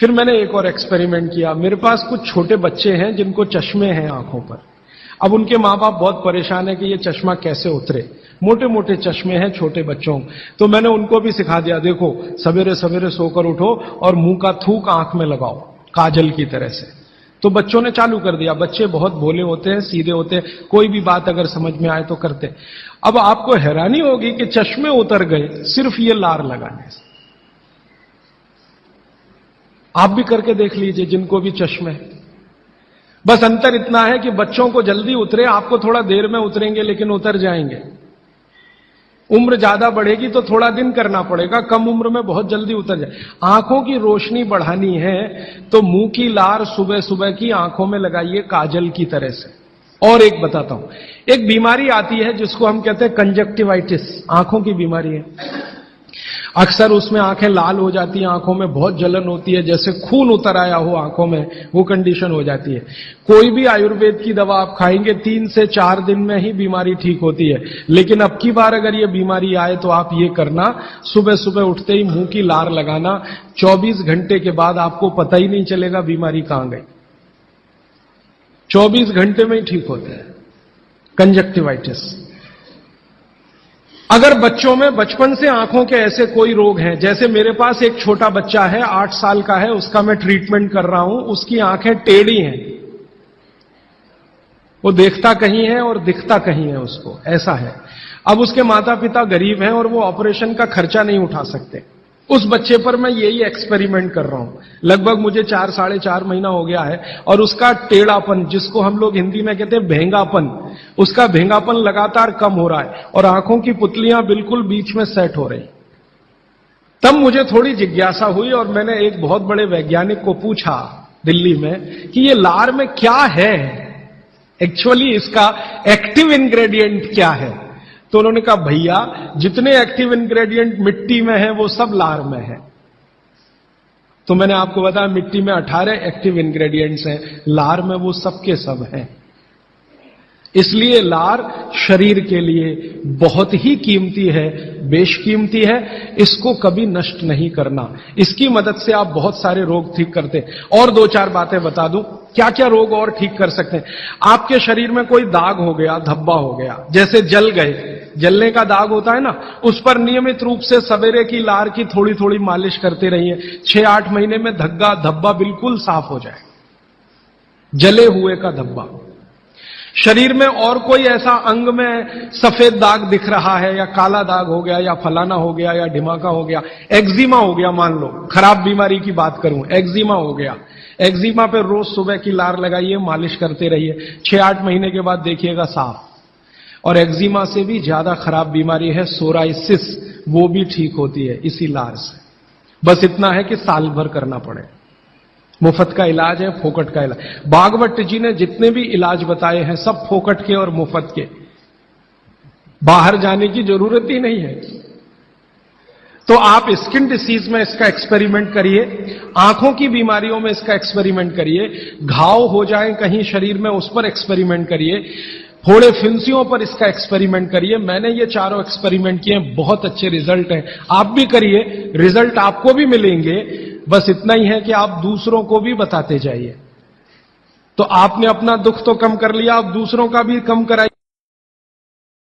फिर मैंने एक और एक्सपेरिमेंट किया। मेरे पास कुछ छोटे बच्चे हैं जिनको चश्मे हैं आंखों पर। अब उनके माँ बाप बहुत परेशान है कि ये चश्मा कैसे उतरे, मोटे मोटे चश्मे हैं छोटे बच्चों। तो मैंने उनको भी सिखा दिया, देखो सवेरे सवेरे सोकर उठो और मुंह का थूक आंख में लगाओ काजल की तरह से। तो बच्चों ने चालू कर दिया। बच्चे बहुत भोले होते हैं, सीधे होते हैं, कोई भी बात अगर समझ में आए तो करते। अब आपको हैरानी होगी कि चश्मे उतर गए सिर्फ ये लार लगाने से। आप भी करके देख लीजिए जिनको भी चश्मे। बस अंतर इतना है कि बच्चों को जल्दी उतरे, आपको थोड़ा देर में उतरेंगे लेकिन उतर जाएंगे। उम्र ज्यादा बढ़ेगी तो थोड़ा दिन करना पड़ेगा, कम उम्र में बहुत जल्दी उतर जाए। आंखों की रोशनी बढ़ानी है तो मुंह की लार सुबह सुबह की आंखों में लगाइए काजल की तरह से। और एक बताता हूं, एक बीमारी आती है जिसको हम कहते हैं कंजक्टिवाइटिस, आंखों की बीमारी है। अक्सर उसमें आंखें लाल हो जाती हैं, आंखों में बहुत जलन होती है, जैसे खून उतर आया हो आंखों में, वो कंडीशन हो जाती है। कोई भी आयुर्वेद की दवा आप खाएंगे 3 से 4 दिन में ही बीमारी ठीक होती है। लेकिन अब की बार अगर ये बीमारी आए तो आप ये करना, सुबह सुबह उठते ही मुंह की लार लगाना, 24 घंटे के बाद आपको पता ही नहीं चलेगा बीमारी कहां गई। 24 घंटे में ही ठीक होता है कंजक्टिवाइटिस। अगर बच्चों में बचपन से आंखों के ऐसे कोई रोग हैं, जैसे मेरे पास एक छोटा बच्चा है 8 साल का है, उसका मैं ट्रीटमेंट कर रहा हूं, उसकी आंखें टेढ़ी हैं, वो देखता कहीं है और दिखता कहीं है, उसको ऐसा है। अब उसके माता पिता गरीब हैं और वो ऑपरेशन का खर्चा नहीं उठा सकते। उस बच्चे पर मैं यही एक्सपेरिमेंट कर रहा हूं। लगभग मुझे 4 साढ़े 4 महीना हो गया है और उसका टेढ़ापन, जिसको हम लोग हिंदी में कहते हैं भेंगापन, उसका भेंगापन लगातार कम हो रहा है और आंखों की पुतलियां बिल्कुल बीच में सेट हो रही। तब मुझे थोड़ी जिज्ञासा हुई और मैंने एक बहुत बड़े वैज्ञानिक को पूछा दिल्ली में कि ये लार में क्या है, एक्चुअली इसका एक्टिव इंग्रेडिएंट क्या है। तो उन्होंने कहा भैया जितने एक्टिव इंग्रेडिएंट मिट्टी में है वो सब लार में है। तो मैंने आपको बताया मिट्टी में 18 एक्टिव इंग्रेडिएंट्स हैं, लार में वो सब के सब हैं। इसलिए लार शरीर के लिए बहुत ही कीमती है, बेशकीमती है, इसको कभी नष्ट नहीं करना। इसकी मदद से आप बहुत सारे रोग ठीक करते हैं। और 2-4 बातें बता दूं क्या क्या रोग और ठीक कर सकते हैं। आपके शरीर में कोई दाग हो गया, धब्बा हो गया, जैसे जल गए, जलने का दाग होता है ना, उस पर नियमित रूप से सवेरे की लार की थोड़ी थोड़ी मालिश करते रहिए। 6-8 महीने में धब्बा बिल्कुल साफ हो जाए, जले हुए का धब्बा। शरीर में और कोई ऐसा अंग में सफेद दाग दिख रहा है या काला दाग हो गया या फलाना हो गया या ढिमाका हो गया, एक्जिमा हो गया, मान लो खराब बीमारी की बात करूं, एक्जिमा हो गया, एक्जिमा पे रोज सुबह की लार लगाइए, मालिश करते रहिए, 6-8 महीने के बाद देखिएगा साफ। और एक्जिमा से भी ज्यादा खराब बीमारी है सोराइसिस, वो भी ठीक होती है इसी लार से। बस इतना है कि साल भर करना पड़े। मुफ्त का इलाज है, फोकट का इलाज। भागवत जी ने जितने भी इलाज बताए हैं सब फोकट के और मुफ्त के, बाहर जाने की जरूरत ही नहीं है। तो आप स्किन डिसीज में इसका एक्सपेरिमेंट करिए, आंखों की बीमारियों में इसका एक्सपेरिमेंट करिए, घाव हो जाए कहीं शरीर में उस पर एक्सपेरिमेंट करिए, फोड़े फिंसियों पर इसका एक्सपेरिमेंट करिए। मैंने ये चारों एक्सपेरिमेंट किए, बहुत अच्छे रिजल्ट हैं। आप भी करिए, रिजल्ट आपको भी मिलेंगे। बस इतना ही है कि आप दूसरों को भी बताते जाइए। तो आपने अपना दुख तो कम कर लिया, आप दूसरों का भी कम कराइए।